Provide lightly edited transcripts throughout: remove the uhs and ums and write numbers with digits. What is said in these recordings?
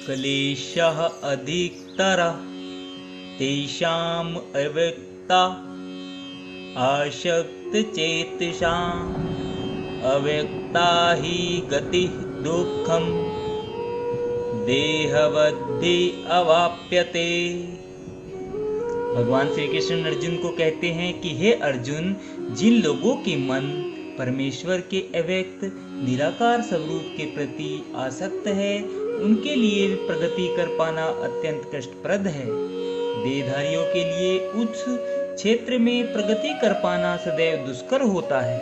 क्लेशः अधिकतरः तेषाम् अव्यक्ता आसक्तचेतसाम् अव्यक्ता हि गतिः दुःखम् देहवद्धि अवाप्यते। भगवान श्री कृष्ण अर्जुन को कहते हैं कि हे अर्जुन, जिन लोगों के मन परमेश्वर के अव्यक्त निराकार स्वरूप के प्रति आसक्त है, उनके लिए प्रगति कर पाना अत्यंत कष्टप्रद है। देहधारियों के लिए उच्च क्षेत्र में प्रगति कर पाना सदैव दुष्कर होता है।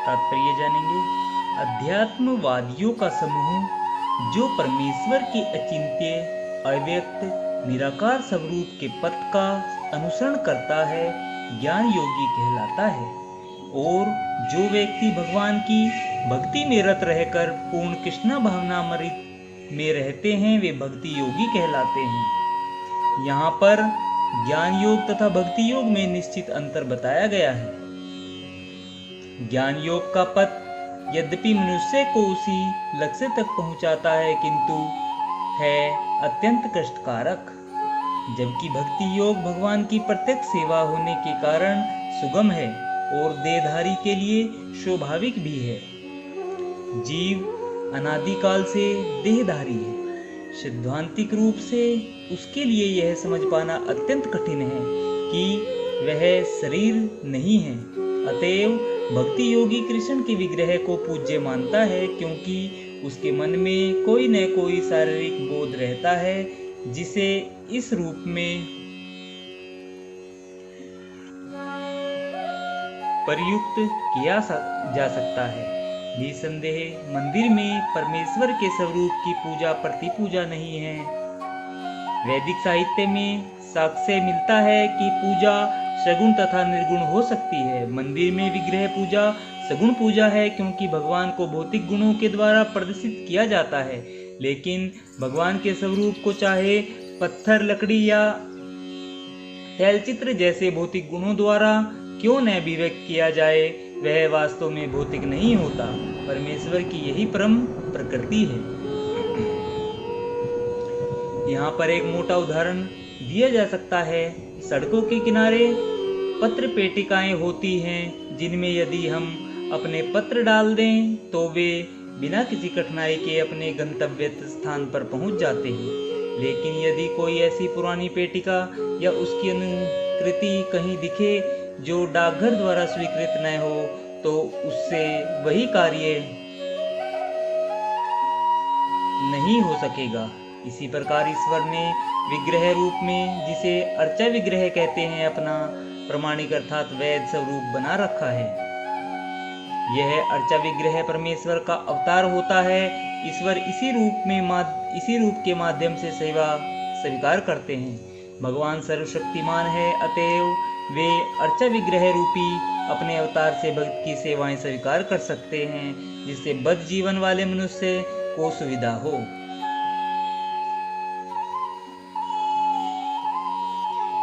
तात्पर्य जानेंगे। अध्यात्मवादियों का समूह जो परमेश्वर के अचिंत्य अव्यक्त निराकार स्वरूप के पथ का अनुसरण करता है, ज्ञान योगी कहलाता है। और जो व्यक्ति भगवान की भक्ति में रत रहकर पूर्ण कृष्ण भावनामृत में रहते हैं, वे भक्ति योगी कहलाते हैं। यहाँ पर ज्ञान योग तथा भक्ति योग में निश्चित अंतर बताया गया है। ज्ञान योग का पथ यद्यपि मनुष्य को उसी लक्ष्य तक पहुंचाता है, किंतु है अत्यंत कष्टकारक, जबकि भक्ति योग भगवान की प्रत्यक्ष सेवा होने के कारण सुगम है और देहधारी के लिए स्वाभाविक भी है। जीव अनादिकाल से देहधारी है। सिद्धांतिक रूप से उसके लिए यह समझ पाना अत्यंत कठिन है कि वह शरीर नहीं है। अतएव भक्ति योगी कृष्ण के विग्रह को पूज्य मानता है, क्योंकि उसके मन में कोई न कोई शारीरिक बोध रहता है जिसे इस रूप में प्रयुक्त किया जा सकता है। निसंदेह मंदिर में परमेश्वर के स्वरूप की पूजा प्रतिपूजा नहीं है। वैदिक साहित्य में साक्ष्य मिलता है कि पूजा सगुण तथा निर्गुण हो सकती है। मंदिर में विग्रह पूजा सगुण पूजा है, क्योंकि भगवान को भौतिक गुणों के द्वारा प्रदर्शित किया जाता है। लेकिन भगवान के स्वरूप को चाहे पत्थर, लकड़ी या तैलचित्र जैसे भौतिक गुणों द्वारा क्यों न अभिव्यक्त किया जाए, वह वास्तव में भौतिक नहीं होता। परमेश्वर की यही परम प्रकृति है। यहाँ पर एक मोटा उदाहरण दिया जा सकता है। सड़कों के किनारे पत्र पेटिकाएं होती हैं, जिनमें यदि हम अपने पत्र डाल दें तो वे बिना किसी कठिनाई के अपने गंतव्य स्थान पर पहुंच जाते हैं। लेकिन यदि कोई ऐसी पुरानी पेटिका या उसकी अनुकृति कहीं दिखे जो डाकघर द्वारा स्वीकृत न हो, तो उससे वही कार्य नहीं हो सकेगा। इसी प्रकार ईश्वर ने विग्रह रूप में, जिसे अर्चा विग्रह कहते हैं, अपना प्रमाणिक अर्थात वैध स्वरूप बना रखा है। यह अर्चा विग्रह परमेश्वर का अवतार होता है। ईश्वर इसी रूप के माध्यम से सेवा स्वीकार करते हैं। भगवान सर्वशक्तिमान है, अतएव वे अर्चा विग्रह रूपी अपने अवतार से भक्त की सेवाएं स्वीकार कर सकते हैं, जिससे बद्ध जीवन वाले मनुष्य को सुविधा हो।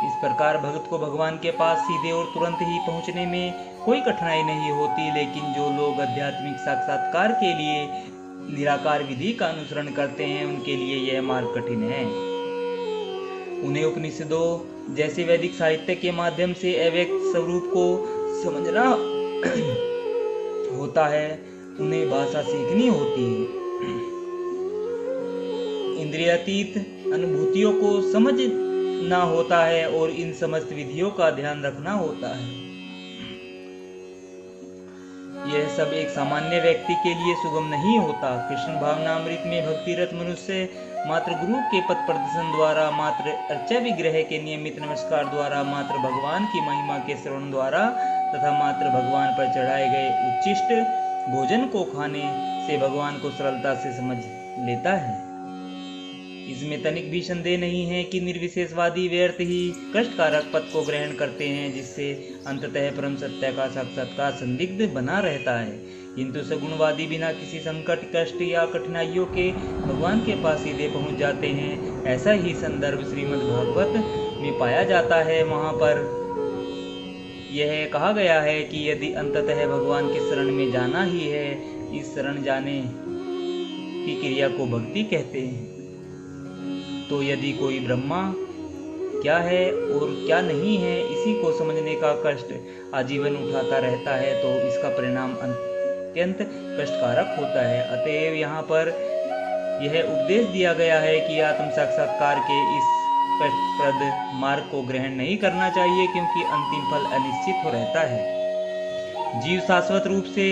इस प्रकार भक्त को भगवान के पास सीधे और तुरंत ही पहुंचने में कोई कठिनाई नहीं होती। लेकिन जो लोग आध्यात्मिक साक्षात्कार के लिए निराकार विधि का अनुसरण करते हैं, उनके लिए यह मार्ग कठिन है। उन्हें उपनिषदों जैसे वैदिक साहित्य के माध्यम से अव्यक्त स्वरूप को समझना होता है। उन्हें भाषा सीखनी होती है, इंद्रियातीत अनुभूतियों को समझना होता है और इन समस्त विधियों का ध्यान रखना होता है। यह सब एक सामान्य व्यक्ति के लिए सुगम नहीं होता। कृष्ण भावनामृत में भक्तिरत मनुष्य मात्र गुरु के पथ प्रदर्शन द्वारा, मात्र अर्चा विग्रह के नियमित नमस्कार द्वारा, मात्र भगवान की महिमा के श्रवण द्वारा तथा मात्र भगवान पर चढ़ाए गए उच्चिष्ट भोजन को खाने से भगवान को सरलता से समझ लेता है। इसमें तनिक भी संदेह नहीं है कि निर्विशेषवादी व्यर्थ ही कष्टकारक पथ को ग्रहण करते हैं, जिससे अंततः परम सत्य का साक्षात्कार संदिग्ध बना रहता है। किंतु सगुणवादी बिना किसी संकट, कष्ट या कठिनाइयों के भगवान के पास सीधे पहुंच जाते हैं। ऐसा ही संदर्भ श्रीमद् भागवत में पाया जाता है। वहां पर यह कहा गया है कि यदि अंततः भगवान के शरण में जाना ही है, इस शरण जाने की क्रिया को भक्ति कहते हैं। तो यदि कोई ब्रह्मा क्या है और क्या नहीं है इसी को समझने का कष्ट आजीवन उठाता रहता है तो इसका परिणाम अत्यंत कष्टकारक होता है। अतएव यहाँ पर यह उपदेश दिया गया है कि आत्म साक्षात्कार के इस कष्टप्रद मार्ग को ग्रहण नहीं करना चाहिए, क्योंकि अंतिम फल अनिश्चित हो रहता है। जीव शाश्वत रूप से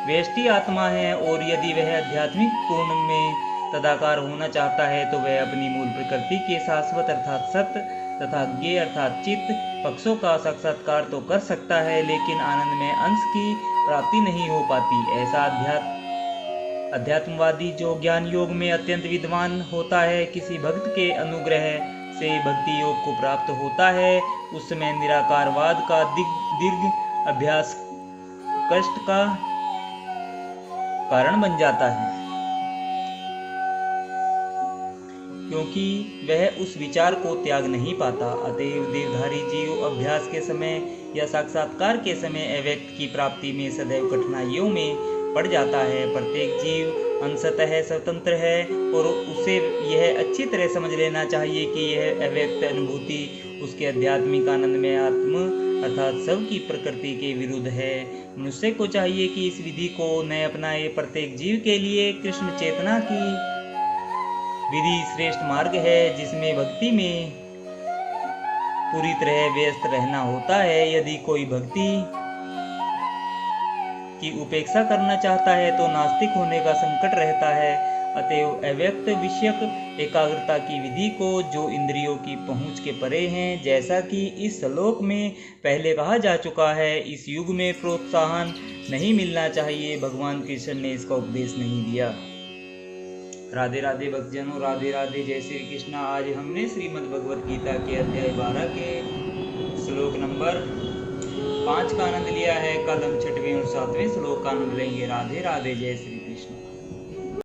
व्यष्टि आत्मा है और यदि वह आध्यात्मिक पूर्ण में तदाकार होना चाहता है तो वह अपनी मूल प्रकृति के शाश्वत अर्थात सत्य तथा ज्ञेय अर्थात चित्त पक्षों का साक्षात्कार तो कर सकता है, लेकिन आनंद में अंश की प्राप्ति नहीं हो पाती। ऐसा अध्यात्मवादी जो ज्ञान योग में अत्यंत विद्वान होता है, किसी भक्त के अनुग्रह से भक्ति योग को प्राप्त होता है, उस समय निराकारवाद का दीर्घ अभ्यास कष्ट का कारण बन जाता है, क्योंकि वह उस विचार को त्याग नहीं पाता। अतएव देहधारी जीव अभ्यास के समय या साक्षात्कार के समय अव्यक्त की प्राप्ति में सदैव कठिनाइयों में पड़ जाता है। प्रत्येक जीव अंशतः स्वतंत्र है और उसे यह अच्छी तरह समझ लेना चाहिए कि यह अव्यक्त अनुभूति उसके आध्यात्मिक आनंद में आत्म अर्थात सब की प्रकृति के विरुद्ध है। मनुष्य को चाहिए कि इस विधि को न अपनाए। प्रत्येक जीव के लिए कृष्ण चेतना की विधि श्रेष्ठ मार्ग है, जिसमें भक्ति में पूरी तरह व्यस्त रहना होता है। यदि कोई भक्ति की उपेक्षा करना चाहता है तो नास्तिक होने का संकट रहता है। अतएव अव्यक्त विषयक एकाग्रता की विधि को, जो इंद्रियों की पहुंच के परे हैं, जैसा कि इस श्लोक में पहले कहा जा चुका है, इस युग में प्रोत्साहन नहीं मिलना चाहिए। भगवान कृष्ण ने इसका उपदेश नहीं दिया। राधे राधे भक्तजनों, राधे राधे, जय श्री कृष्ण। आज हमने श्रीमद् भगवत गीता के अध्याय 12 के श्लोक नंबर 5 का आनंद लिया है। कल हम 6वें और 7वें श्लोक का आनंद लेंगे। राधे राधे, जय श्री